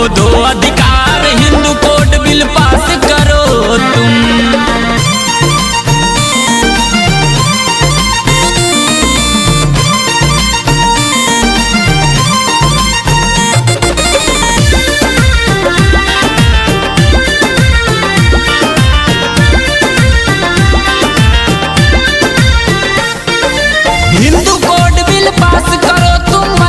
दो अधिकार, Hindu code bill pass करो तुम। हिंदू कोड बिल पास करो तुम,